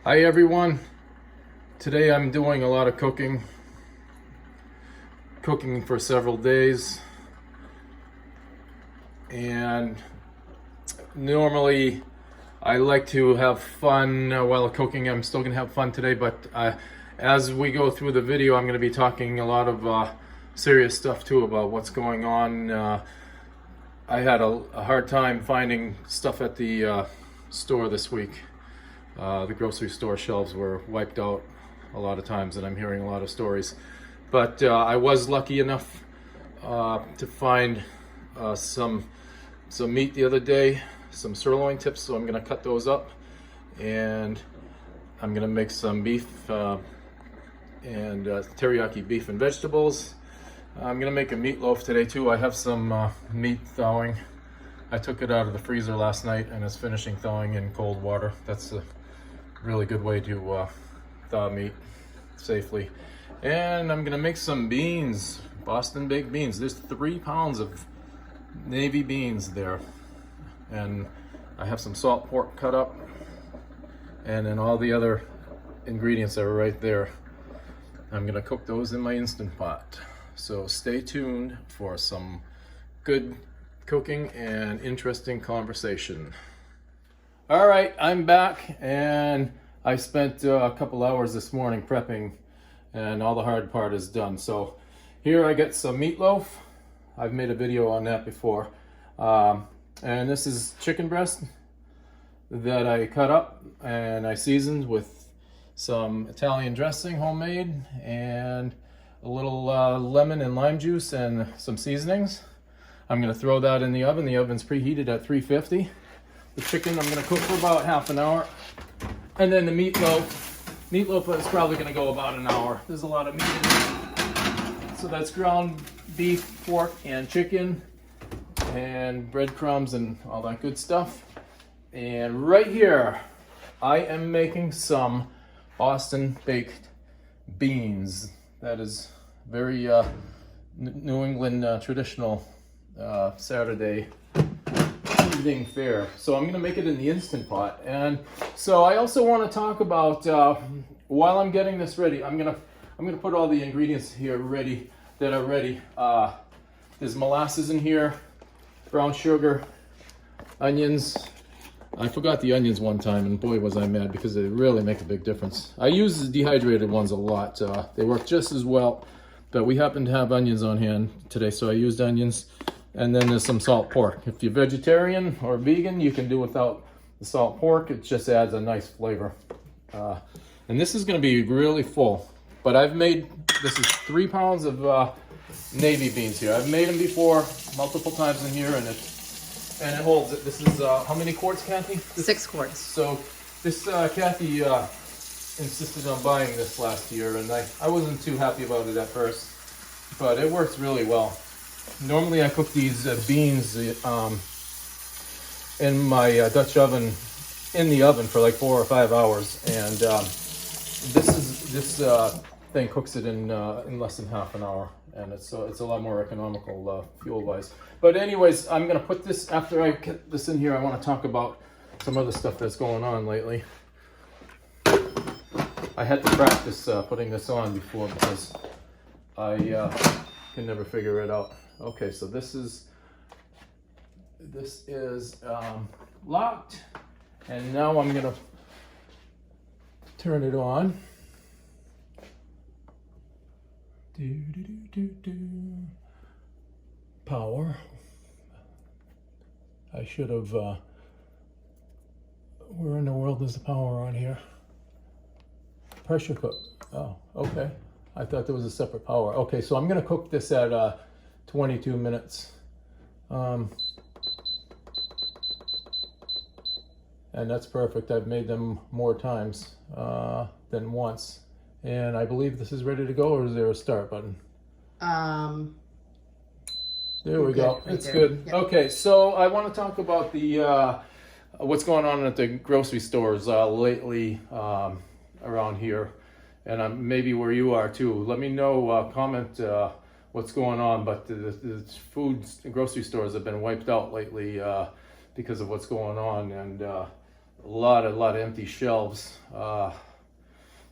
Hi everyone. Today I'm doing a lot of cooking for several days, and normally I like to have fun while cooking. I'm still gonna have fun today, but as we go through the video, I'm gonna be talking a lot of serious stuff too about what's going on. I had a hard time finding stuff at the store this week. The grocery store shelves were wiped out a lot of times, and I'm hearing a lot of stories. But I was lucky enough to find some meat the other day, some sirloin tips, so I'm going to cut those up, and I'm going to make some beef and teriyaki beef and vegetables. I'm going to make a meatloaf today too. I have some meat thawing. I took it out of the freezer last night, and it's finishing thawing in cold water. That's a really good way to thaw meat safely. And I'm gonna make some beans, Boston baked beans. There's 3 pounds of navy beans there, and I have some salt pork cut up, and then all the other ingredients are right there. I'm gonna cook those in my Instant Pot, so stay tuned for some good cooking and interesting conversation. All right, I'm back, and I spent a couple hours this morning prepping, and all the hard part is done. So here I get some meatloaf. I've made a video on that before. And this is chicken breast that I cut up and I seasoned with some Italian dressing, homemade, and a little lemon and lime juice and some seasonings. I'm gonna throw that in the oven. The oven's preheated at 350. The chicken I'm going to cook for about half an hour. And then the meatloaf is probably going to go about an hour. There's a lot of meat in it. So that's ground beef, pork, and chicken, and breadcrumbs and all that good stuff. And right here, I am making some Boston baked beans. That is very New England traditional Saturday evening fare. So I'm going to make it in the Instant Pot. And so I also want to talk about while I'm getting this ready, I'm going to put all the ingredients here ready that are ready. There's molasses in here, brown sugar, onions. I forgot the onions one time, and boy was I mad, because they really make a big difference. I use the dehydrated ones a lot. They work just as well, but we happen to have onions on hand today, so I used onions. And then there's some salt pork. If you're vegetarian or vegan, you can do without the salt pork. It just adds a nice flavor. And this is going to be really full. But this is 3 pounds of navy beans here. I've made them before, multiple times in here, and it holds it. This is, how many quarts, Kathy? 6 quarts. So this, Kathy insisted on buying this last year, and I wasn't too happy about it at first, but it works really well. Normally I cook these beans in my Dutch oven, in the oven for like 4 or 5 hours, and this thing cooks it in less than half an hour, and it's a lot more economical fuel-wise. But anyways, I'm gonna put this, after I get this in here, I want to talk about some other stuff that's going on lately. I had to practice putting this on before, because I can never figure it out. Okay, so this is locked, and now I'm gonna turn it on. Power. I should have. Where in the world is the power on here? Pressure cook. Oh, okay. I thought there was a separate power. Okay, so I'm gonna cook this at 22 minutes. And that's perfect. I've made them more times than once. And I believe this is ready to go, or is there a start button? There we go. It's good. Yep. Okay, so I want to talk about the what's going on at the grocery stores lately around here, and maybe where you are too. Let me know, comment what's going on, but the grocery stores have been wiped out lately because of what's going on, and a lot of empty shelves.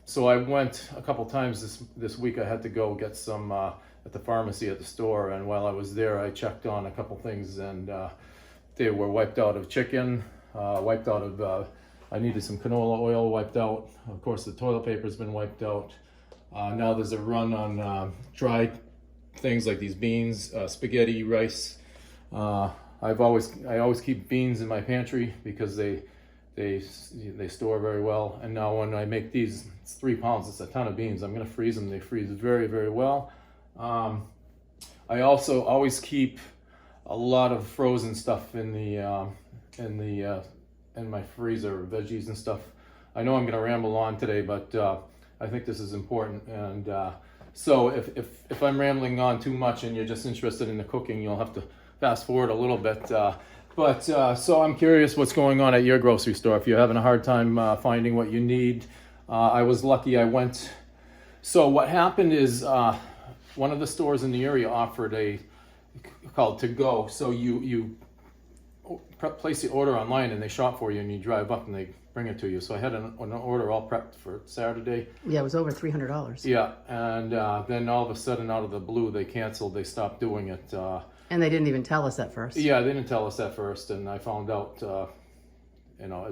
So I went a couple times this week. I had to go get some at the pharmacy at the store, and while I was there, I checked on a couple things, and they were wiped out of chicken, wiped out of. I needed some canola oil wiped out. Of course, the toilet paper's been wiped out. Now there's a run on dry things like these beans, spaghetti, rice. I always keep beans in my pantry because they store very well. And now when I make these, it's 3 pounds, it's a ton of beans. I'm gonna freeze them. They freeze very, very well. I also always keep a lot of frozen stuff in my freezer, veggies and stuff. I know I'm gonna ramble on today, but I think this is important. And so if I'm rambling on too much and you're just interested in the cooking, you'll have to fast forward a little bit. So I'm curious what's going on at your grocery store. If you're having a hard time finding what you need, I was lucky. So what happened is one of the stores in the area offered called To Go. So you place the order online and they shop for you, and you drive up and they bring it to you. So I had an order all prepped for Saturday. Yeah, it was over $300. Yeah, and then all of a sudden, out of the blue, they canceled. They stopped doing it. And they didn't even tell us at first. Yeah, they didn't tell us at first, and I found out, a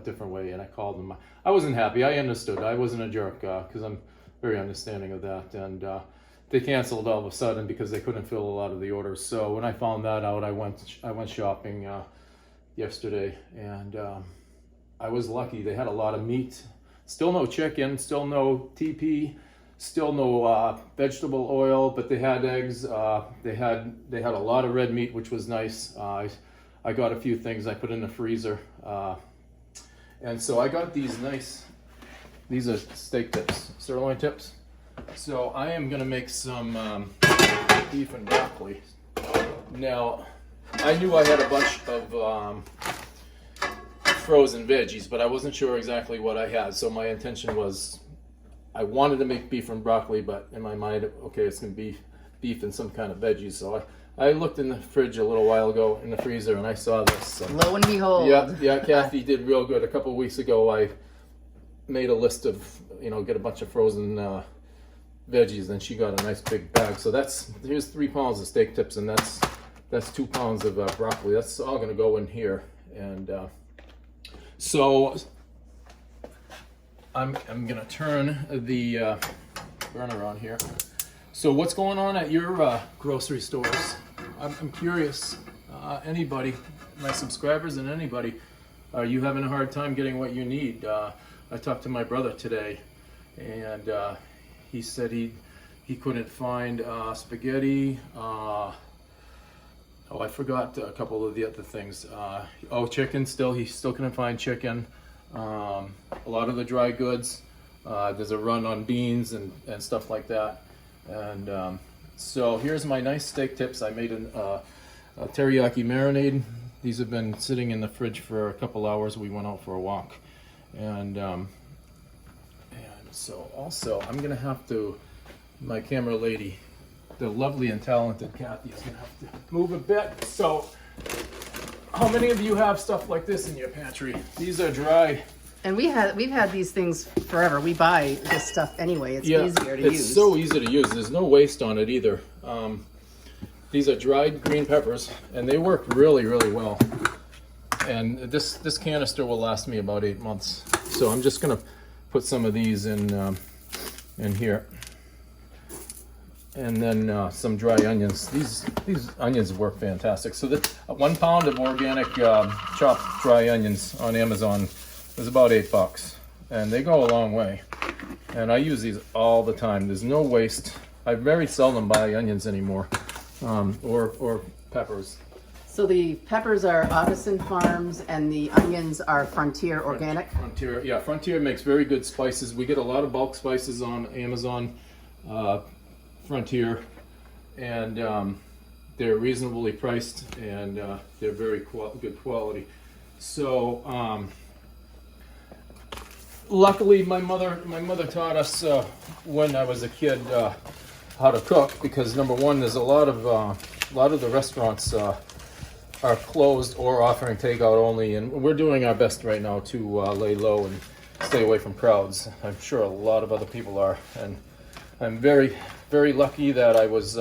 different way, and I called them. I wasn't happy. I understood. I wasn't a jerk because I'm very understanding of that. And they canceled all of a sudden because they couldn't fill a lot of the orders. So when I found that out, I went shopping yesterday, and I was lucky. They had a lot of meat. Still no chicken. Still no TP. Still no vegetable oil, but they had eggs. They had a lot of red meat, which was nice. I got a few things I put in the freezer, and so I got these nice. These are steak tips, sirloin tips. So I am gonna make some beef and broccoli. Now, I knew I had a bunch of frozen veggies, but I wasn't sure exactly what I had. So my intention was, I wanted to make beef and broccoli, but in my mind, okay, it's gonna be beef and some kind of veggies. So I looked in the fridge a little while ago in the freezer, and I saw this. So, lo and behold. Yeah, Kathy did real good. A couple of weeks ago, I made a list of, get a bunch of frozen veggies, and she got a nice big bag. So here's 3 pounds of steak tips, and that's 2 pounds of broccoli. That's all gonna go in here. And so I'm gonna turn the burner on here. So what's going on at your grocery stores? I'm curious. Anybody, my subscribers and anybody, are you having a hard time getting what you need? I talked to my brother today, and he said he couldn't find spaghetti. I forgot a couple of the other things. Chicken still. He still couldn't find chicken. A lot of the dry goods. There's a run on beans and stuff like that. And so here's my nice steak tips. I made a teriyaki marinade. These have been sitting in the fridge for a couple hours. We went out for a walk. And so also I'm gonna have to, my camera lady, the lovely and talented Kathy, is gonna have to move a bit. So how many of you have stuff like this in your pantry? These are dry. And we've had these things forever. We buy this stuff anyway. It's easier to use. It's so easy to use. There's no waste on it either. These are dried green peppers, and they work really, really well. And this canister will last me about 8 months. So I'm just gonna put some of these in here, and then some dry onions. These onions work fantastic. So 1 pound of organic chopped dry onions on Amazon is about $8, and they go a long way. And I use these all the time. There's no waste. I very seldom buy onions anymore, or peppers. So the peppers are Augustin Farms, and the onions are Frontier Organic. Frontier makes very good spices. We get a lot of bulk spices on Amazon, Frontier, and they're reasonably priced, and they're very good quality. So luckily, my mother taught us when I was a kid how to cook, because number one, there's a lot of the restaurants are closed or offering takeout only, and we're doing our best right now to lay low and stay away from crowds. I'm sure a lot of other people are, and I'm very, very lucky that I was.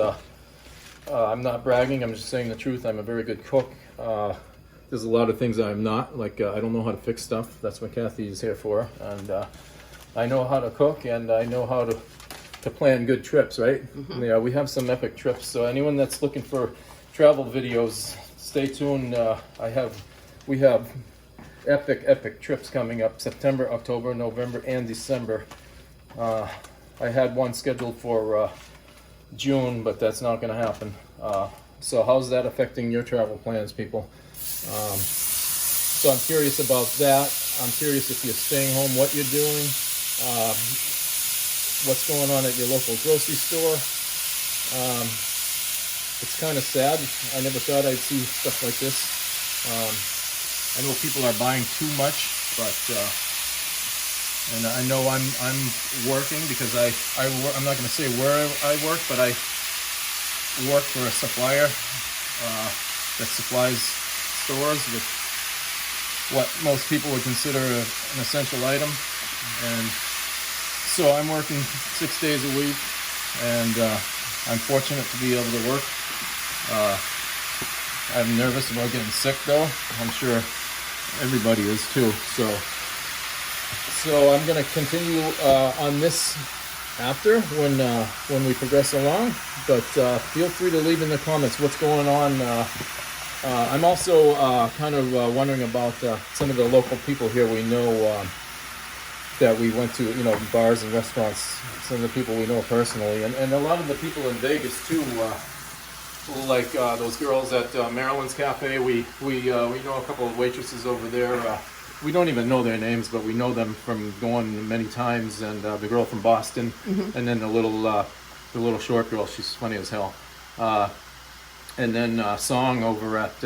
I'm not bragging. I'm just saying the truth. I'm a very good cook. There's a lot of things I'm not. Like I don't know how to fix stuff. That's what Kathy is here for, and I know how to cook, and I know how to plan good trips. Right? Yeah, we have some epic trips. So anyone that's looking for travel videos, stay tuned. We have epic trips coming up: September, October, November, and December. I had one scheduled for June, but that's not going to happen. So how's that affecting your travel plans, people? So I'm curious about that. I'm curious if you're staying home, what you're doing, what's going on at your local grocery store. It's kind of sad. I never thought I'd see stuff like this. I know people are buying too much, but and I know I'm working because I'm not going to say where I work, but I work for a supplier that supplies stores with what most people would consider an essential item, and so I'm working 6 days a week, and I'm fortunate to be able to work. I'm nervous about getting sick, though. I'm sure everybody is too. So I'm going to continue on this after when we progress along. But feel free to leave in the comments what's going on. I'm also kind of wondering about some of the local people here we know that we went to, bars and restaurants. Some of the people we know personally, and a lot of the people in Vegas too. Like those girls at Maryland's Cafe. We know a couple of waitresses over there. We don't even know their names, but we know them from going many times. And the girl from Boston, and then the little short girl. She's funny as hell. And then Song over at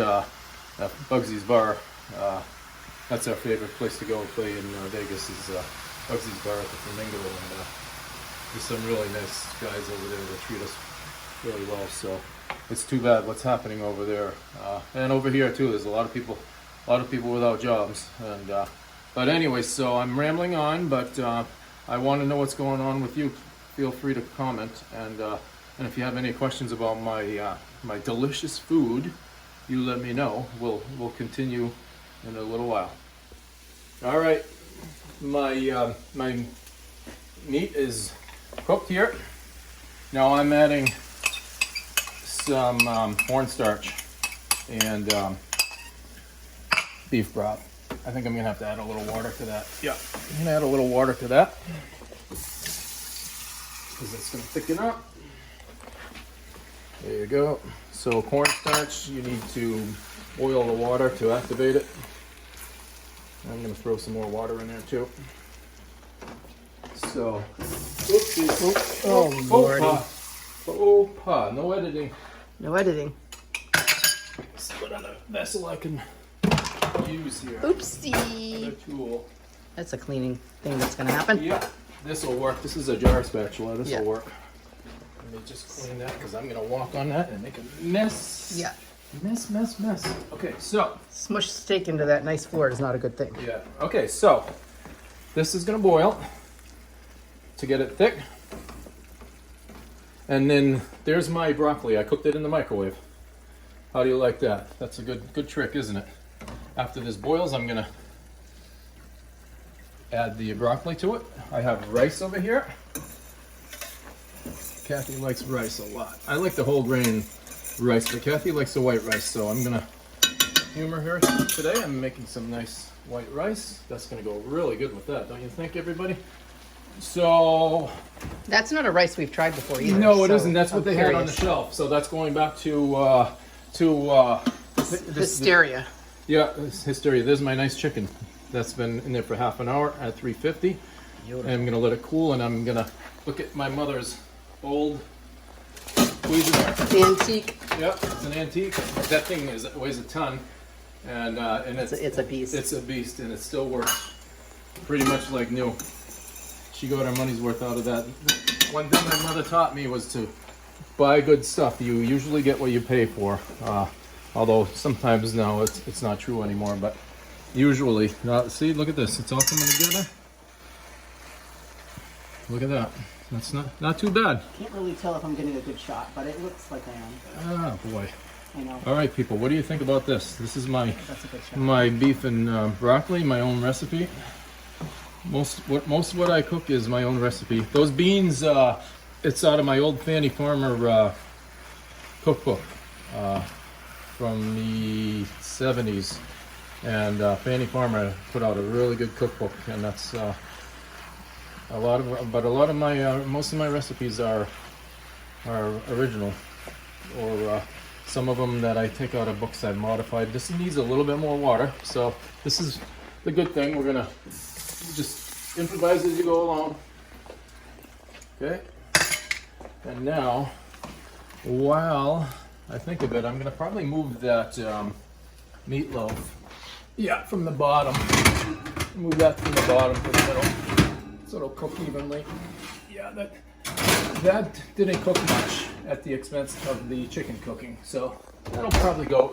Bugsy's Bar. That's our favorite place to go and play in Vegas is Bugsy's Bar at the Flamingo. And there's some really nice guys over there that treat us really well. So it's too bad what's happening over there, and over here too. There's a lot of people without jobs. And but anyway, so I'm rambling on, but I want to know what's going on with you. Feel free to comment, and if you have any questions about my delicious food, you let me know. We'll continue in a little while. All right, my meat is cooked here. Now I'm adding some cornstarch and beef broth. I think I'm gonna have to add a little water to that. Yeah, I'm gonna add a little water to that because it's gonna thicken up. There you go. So cornstarch, you need to boil the water to activate it. I'm gonna throw some more water in there too. So, oopsies. Oh, Lordy. No editing. No editing. Let's see what other vessel I can use here. Oopsie. Another tool. That's a cleaning thing that's going to happen. Yep, this will work. This is a jar spatula. This Yeah. will work. Let me just clean that because I'm going to walk on that and make a mess. Yeah. Mess. Okay, so. Smush steak into that nice floor is not a good thing. Yeah. Okay, so this is going to boil to get it thick. And then there's my broccoli. I cooked it in the microwave. How do you like that? That's a good trick, isn't it? After this boils, I'm gonna add the broccoli to it. I have rice over here. Kathy likes rice a lot. I like the whole grain rice, but Kathy likes the white rice, so I'm gonna humor her today. I'm making some nice white rice. That's gonna go really good with that, don't you think, everybody? So That's not a rice we've tried before either. no, it so isn't. That's what I'm they had on the curious. shelf. So that's going back to Hysteria. Yeah, it's Hysteria. There's my nice chicken. That's been in there for half an hour at 350. And I'm gonna let it cool, and I'm gonna look at my mother's old Cuisinart. Antique. Yep, it's an antique. That thing weighs a ton, and It's a beast. It's a beast, and it still works pretty much like new. She got her money's worth out of that. One thing my mother taught me was to buy good stuff. You usually get what you pay for. Although sometimes now it's not true anymore, but usually, see, look at this. It's all coming together. Look at that. That's not too bad. Can't really tell if I'm getting a good shot, but it looks like I am. Ah, boy. I know. All right, people, what do you think about this? This is my That's a good shot. my beef and broccoli, my own recipe. Most of what I cook is my own recipe. Those beans, it's out of my old Fanny Farmer cookbook from the 70s, and Fanny Farmer put out a really good cookbook, and that's most of my recipes are original, or some of them that I take out of books I've modified. This needs a little bit more water, so this is the good thing. We're gonna just improvise as you go along. Okay, and now, while I think of it, I'm gonna probably move that meatloaf, from the bottom. Move that from the bottom to the middle, so it'll cook evenly. Yeah, that didn't cook much at the expense of the chicken cooking, so that'll probably go,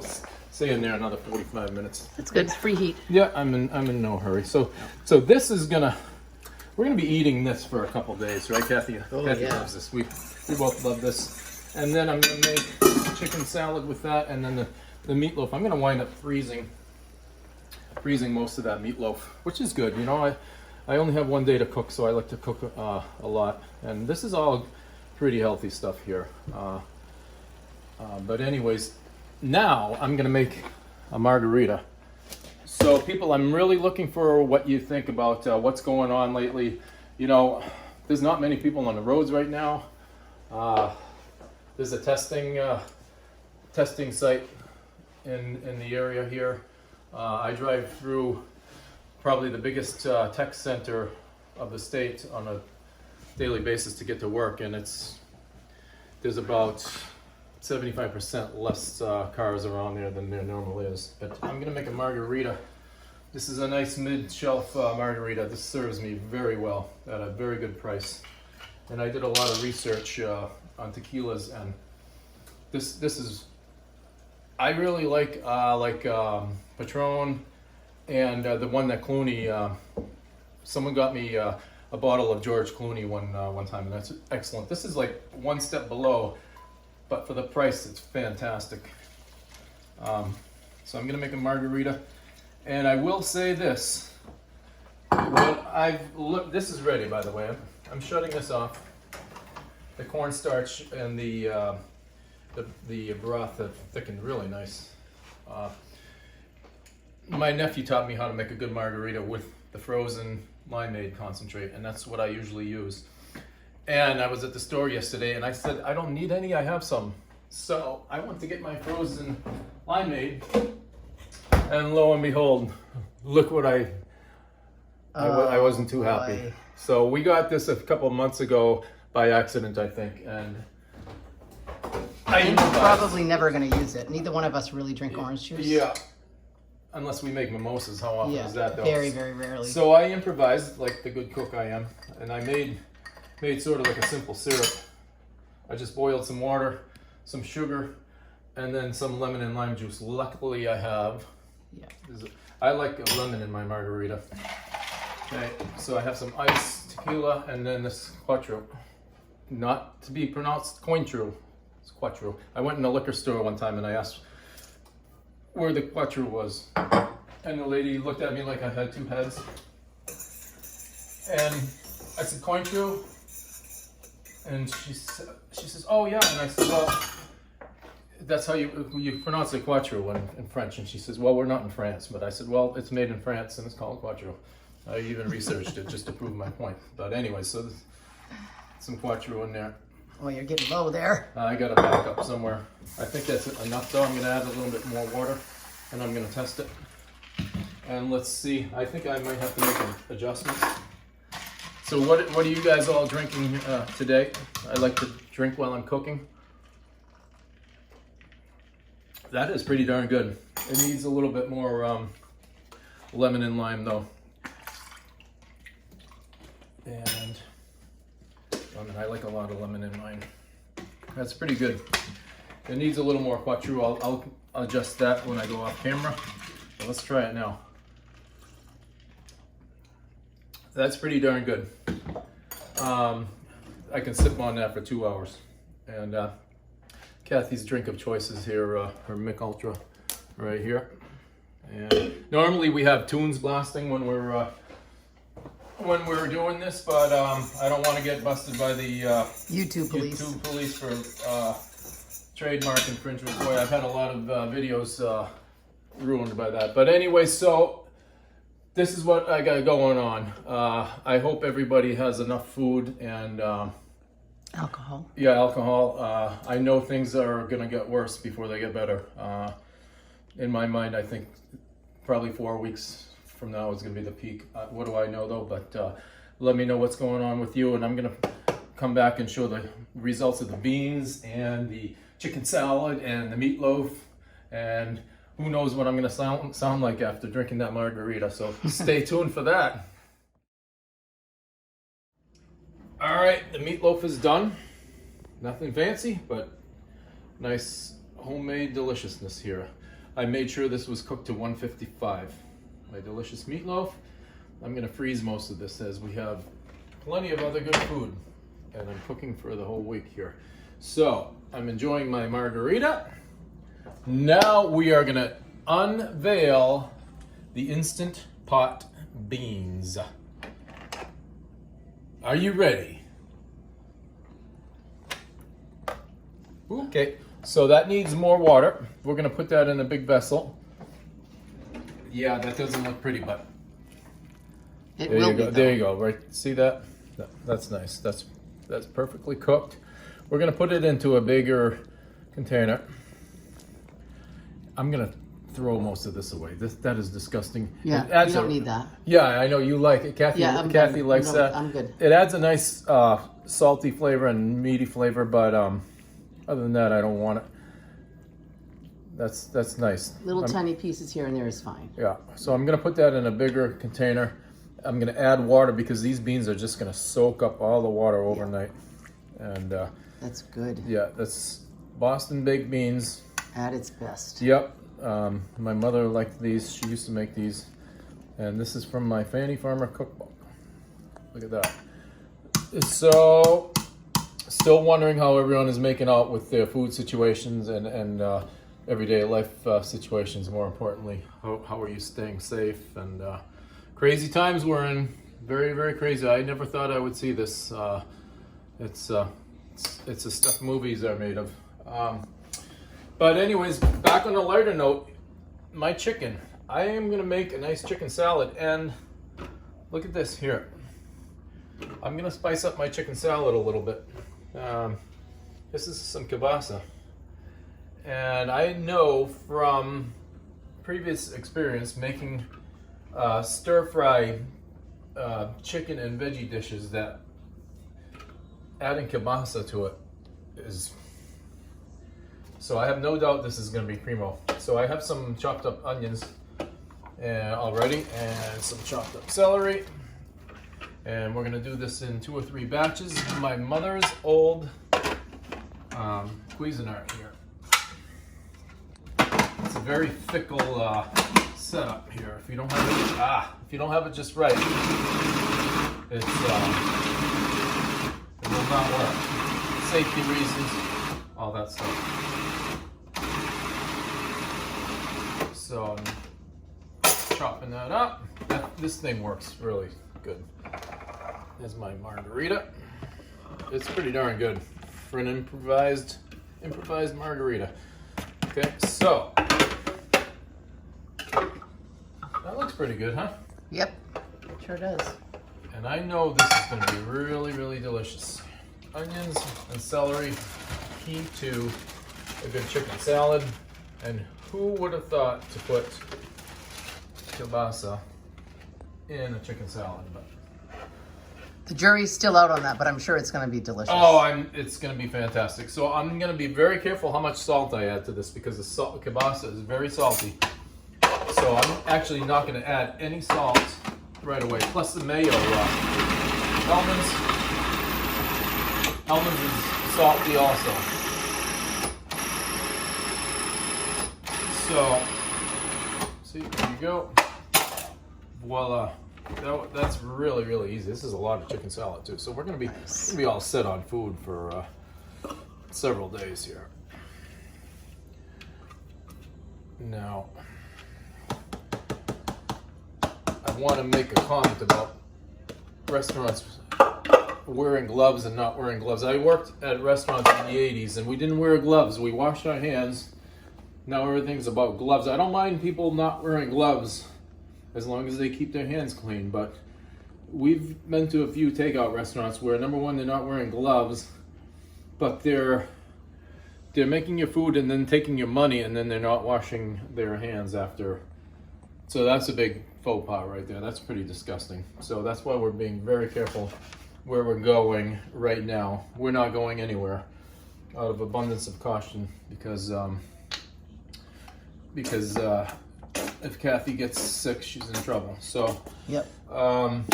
stay in there another 45 minutes. That's good. It's free heat. Yeah, I'm in no hurry. So this is we're gonna be eating this for a couple days, right, Kathy? Oh, Kathy yeah. loves this. We both love this. And then I'm gonna make chicken salad with that, and then the meatloaf. I'm gonna wind up freezing most of that meatloaf, which is good. You know, I only have one day to cook, so I like to cook a lot. And this is all pretty healthy stuff here. But anyways, now I'm gonna make a margarita. So people, I'm really looking for what you think about what's going on lately. You know, there's not many people on the roads right now. There's a testing site in the area here. I drive through probably the biggest tech center of the state on a daily basis to get to work, and there's about 75% less cars around there than there normally is. But I'm gonna make a margarita. This is a nice mid-shelf margarita. This serves me very well at a very good price. And I did a lot of research on tequilas, and this is, I really like Patron, and the one that Clooney, someone got me a bottle of George Clooney one time, and that's excellent. This is like one step below, but for the price, it's fantastic. So I'm gonna make a margarita, and I will say this: this is ready, by the way. I'm shutting this off. The cornstarch and the broth have thickened really nice. My nephew taught me how to make a good margarita with the frozen limeade concentrate, and that's what I usually use. And I was at the store yesterday, and I said, I don't need any, I have some. So I went to get my frozen limeade, and lo and behold, look what I wasn't too happy. Boy. So we got this a couple months ago by accident, I think, and I'm probably never going to use it. Neither one of us really drink orange juice. Yeah, unless we make mimosas. How often is that, though? Very, very rarely. So I improvised like the good cook I am, and I made sort of like a simple syrup. I just boiled some water, some sugar, and then some lemon and lime juice. Luckily, I have. Yeah. I like a lemon in my margarita. Okay, so I have some ice, tequila, and then this Quattro. Not to be pronounced Cointreau. It's Quattro. I went in a liquor store one time and I asked where the Quattro was, and the lady looked at me like I had two heads. And I said Cointreau, and she says, "Oh yeah," and I said, "Well, that's how you pronounce it, Quattro in French." And she says, "Well, we're not in France," but I said, "Well, it's made in France and it's called Quattro." I even researched it just to prove my point. But anyway, so there's some Quattro in there. Oh, you're getting low there. I got to back up somewhere. I think that's enough though. I'm going to add a little bit more water, and I'm going to test it. And let's see. I think I might have to make an adjustment. So what are you guys all drinking today? I like to drink while I'm cooking. That is pretty darn good. It needs a little bit more lemon and lime though. And lemon, I like a lot of lemon in mine. That's pretty good. It needs a little more quattro. I'll adjust that when I go off camera. So let's try it now. That's pretty darn good. I can sip on that for 2 hours. And Kathy's drink of choice is here, her Mick Ultra right here. And normally we have tunes blasting when we're doing this, but I don't want to get busted by the YouTube police. YouTube police for trademark infringement. Boy, I've had a lot of videos ruined by that. But anyway, so this is what I got going on. I hope everybody has enough food and Alcohol. yeah, alcohol. I know things are gonna get worse before they get better. In my mind, I think probably 4 weeks from now is gonna be the peak. What do I know though? But let me know what's going on with you, and I'm gonna come back and show the results of the beans and the chicken salad and the meatloaf, and who knows what I'm gonna sound like after drinking that margarita. So stay tuned for that. All right, the meatloaf is done. Nothing fancy, but nice homemade deliciousness here. I made sure this was cooked to 155. My delicious meatloaf. I'm gonna freeze most of this as we have plenty of other good food, and I'm cooking for the whole week here. So I'm enjoying my margarita. Now we are gonna unveil the Instant Pot beans. Are you ready? Okay, so that needs more water. We're gonna put that in a big vessel. Yeah, that doesn't look pretty, but It there will you go. be, There though. you go. Right, see that? That's nice. That's perfectly cooked. We're gonna put it into a bigger container. I'm gonna throw most of this away. That is disgusting. Yeah, It adds you don't need that. Yeah, I know you like it. Kathy, Yeah, I'm Kathy good. likes that. I'm good. It adds a nice salty flavor and meaty flavor, but other than that, I don't want it. That's nice. Little tiny pieces here and there is fine. Yeah, so I'm gonna put that in a bigger container. I'm gonna add water because these beans are just gonna soak up all the water overnight. And That's good. yeah, that's Boston baked beans. At its best. Yep, my mother liked these. She used to make these. And this is from my Fanny Farmer cookbook. Look at that. So, still wondering how everyone is making out with their food situations and everyday life situations, more importantly. How are you staying safe? And crazy times we're in. Very, very crazy. I never thought I would see this. It's the stuff movies are made of. But anyways, back on a lighter note, my chicken. I am gonna make a nice chicken salad, and look at this here. I'm gonna spice up my chicken salad a little bit. This is some kielbasa. And I know from previous experience making stir-fry chicken and veggie dishes that adding kielbasa to it is... So I have no doubt this is going to be primo. So I have some chopped up onions already and some chopped up celery. And we're going to do this in 2 or 3 batches. My mother's old Cuisinart here. It's a very fickle setup here. If you don't have it just right, it will not work. Safety reasons, all that stuff. So I'm chopping that up. This thing works really good. There's my margarita. It's pretty darn good for an improvised margarita. Okay, so that looks pretty good, huh? Yep, sure does. And I know this is going to be really, really delicious. Onions and celery, key to a good chicken salad. And who would have thought to put kielbasa in a chicken salad? But The jury's still out on that, but I'm sure it's going to be delicious. oh, it's going to be fantastic. So I'm going to be very careful how much salt I add to this because the kielbasa is very salty. So I'm actually not going to add any salt right away. Plus the mayo, Hellmann's is salty also. So, see, there you go. Voila. That's really, really easy. This is a lot of chicken salad too. So we're gonna be all set on food for several days here. Now, I want to make a comment about restaurants wearing gloves and not wearing gloves. I worked at restaurants in the 80s and we didn't wear gloves. We washed our hands. Now everything's about gloves. I don't mind people not wearing gloves as long as they keep their hands clean, but we've been to a few takeout restaurants where, number one, they're not wearing gloves, but they're making your food and then taking your money, and then they're not washing their hands after. So that's a big faux pas right there. That's pretty disgusting. So that's why we're being very careful where we're going right now. We're not going anywhere out of abundance of caution because if Kathy gets sick, she's in trouble. So Yep. I'm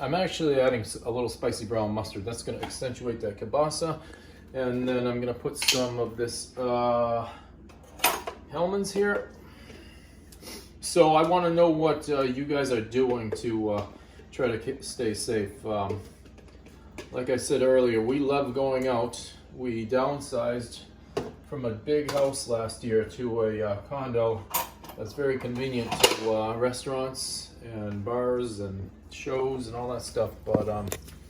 actually adding a little spicy brown mustard. That's going to accentuate that kielbasa. And then I'm going to put some of this Hellmann's here. So I want to know what you guys are doing to try to stay safe. Like I said earlier, we love going out. We downsized from a big house last year to a condo that's very convenient to restaurants and bars and shows and all that stuff. But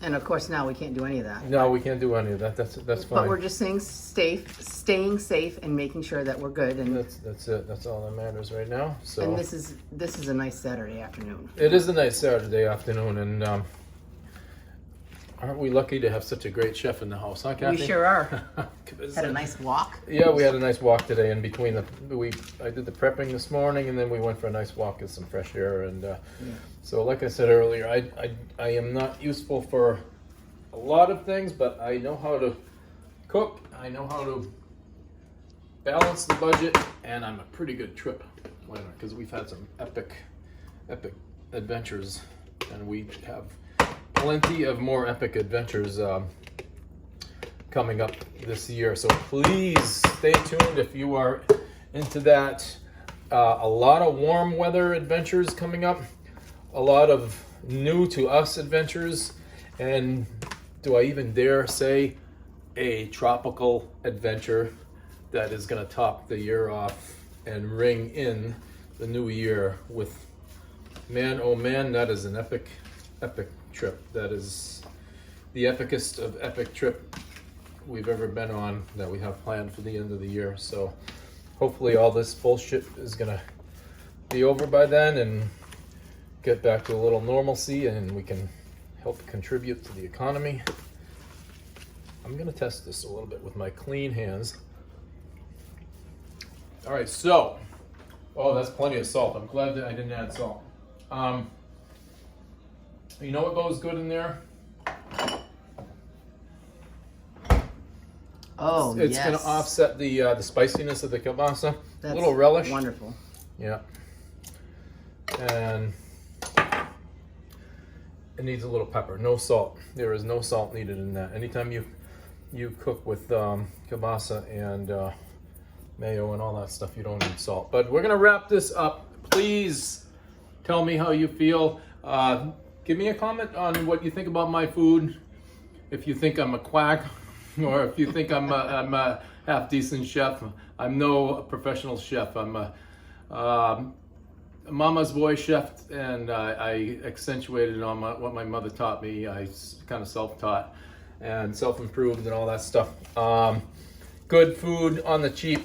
And of course now we can't do any of that. no, we can't do any of that. That's fine. But we're just staying safe and making sure that we're good. And That's it. That's all that matters right now. So and this is a nice Saturday afternoon. it is a nice Saturday afternoon, and aren't we lucky to have such a great chef in the house, huh, Kathy? We sure are. 'Cause, Had a nice walk. Yeah, we had a nice walk today. In between I did the prepping this morning, and then we went for a nice walk in some fresh air. And so, like I said earlier, I am not useful for a lot of things, but I know how to cook. I know how to balance the budget, and I'm a pretty good trip planner because we've had some epic adventures, and we have plenty of more epic adventures coming up this year. So please stay tuned if you are into that. A lot of warm weather adventures coming up, a lot of new to us adventures, and do I even dare say a tropical adventure that is going to top the year off and ring in the new year with, man, oh man, that is an epic trip. That is the epicest of epic trip we've ever been on that we have planned for the end of the year. So hopefully all this bullshit is gonna be over by then and get back to a little normalcy, and we can help contribute to the economy. I'm gonna test this a little bit with my clean hands. All right, so, oh, that's plenty of salt. I'm glad that I didn't add salt. You know what goes good in there? Oh, It's yes. going to offset the spiciness of the kielbasa. That's a little relish. Wonderful. Yeah. And it needs a little pepper. No salt. There is no salt needed in that. Anytime you cook with kielbasa and mayo and all that stuff, you don't need salt. But we're going to wrap this up. Please tell me how you feel. Give me a comment on what you think about my food. If you think I'm a quack, or if you think I'm a half decent chef. I'm no professional chef. I'm a mama's boy chef, and I accentuated on what my mother taught me. I kind of self-taught and self-improved and all that stuff. Good food on the cheap.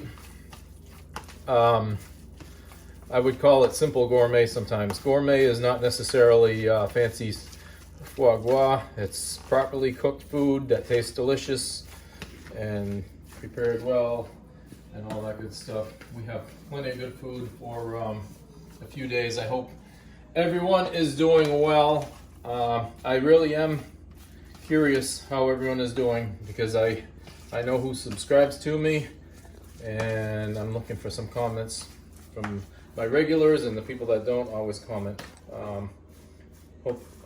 I would call it simple gourmet sometimes. Gourmet is not necessarily fancy foie gras. It's properly cooked food that tastes delicious and prepared well and all that good stuff. We have plenty of good food for a few days. I hope everyone is doing well. I really am curious how everyone is doing because I know who subscribes to me, and I'm looking for some comments from my regulars, and the people that don't always comment.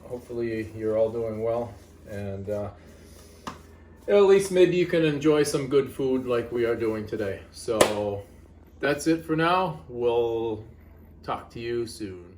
Hopefully you're all doing well, and at least maybe you can enjoy some good food like we are doing today. So That's it for now. We'll talk to you soon.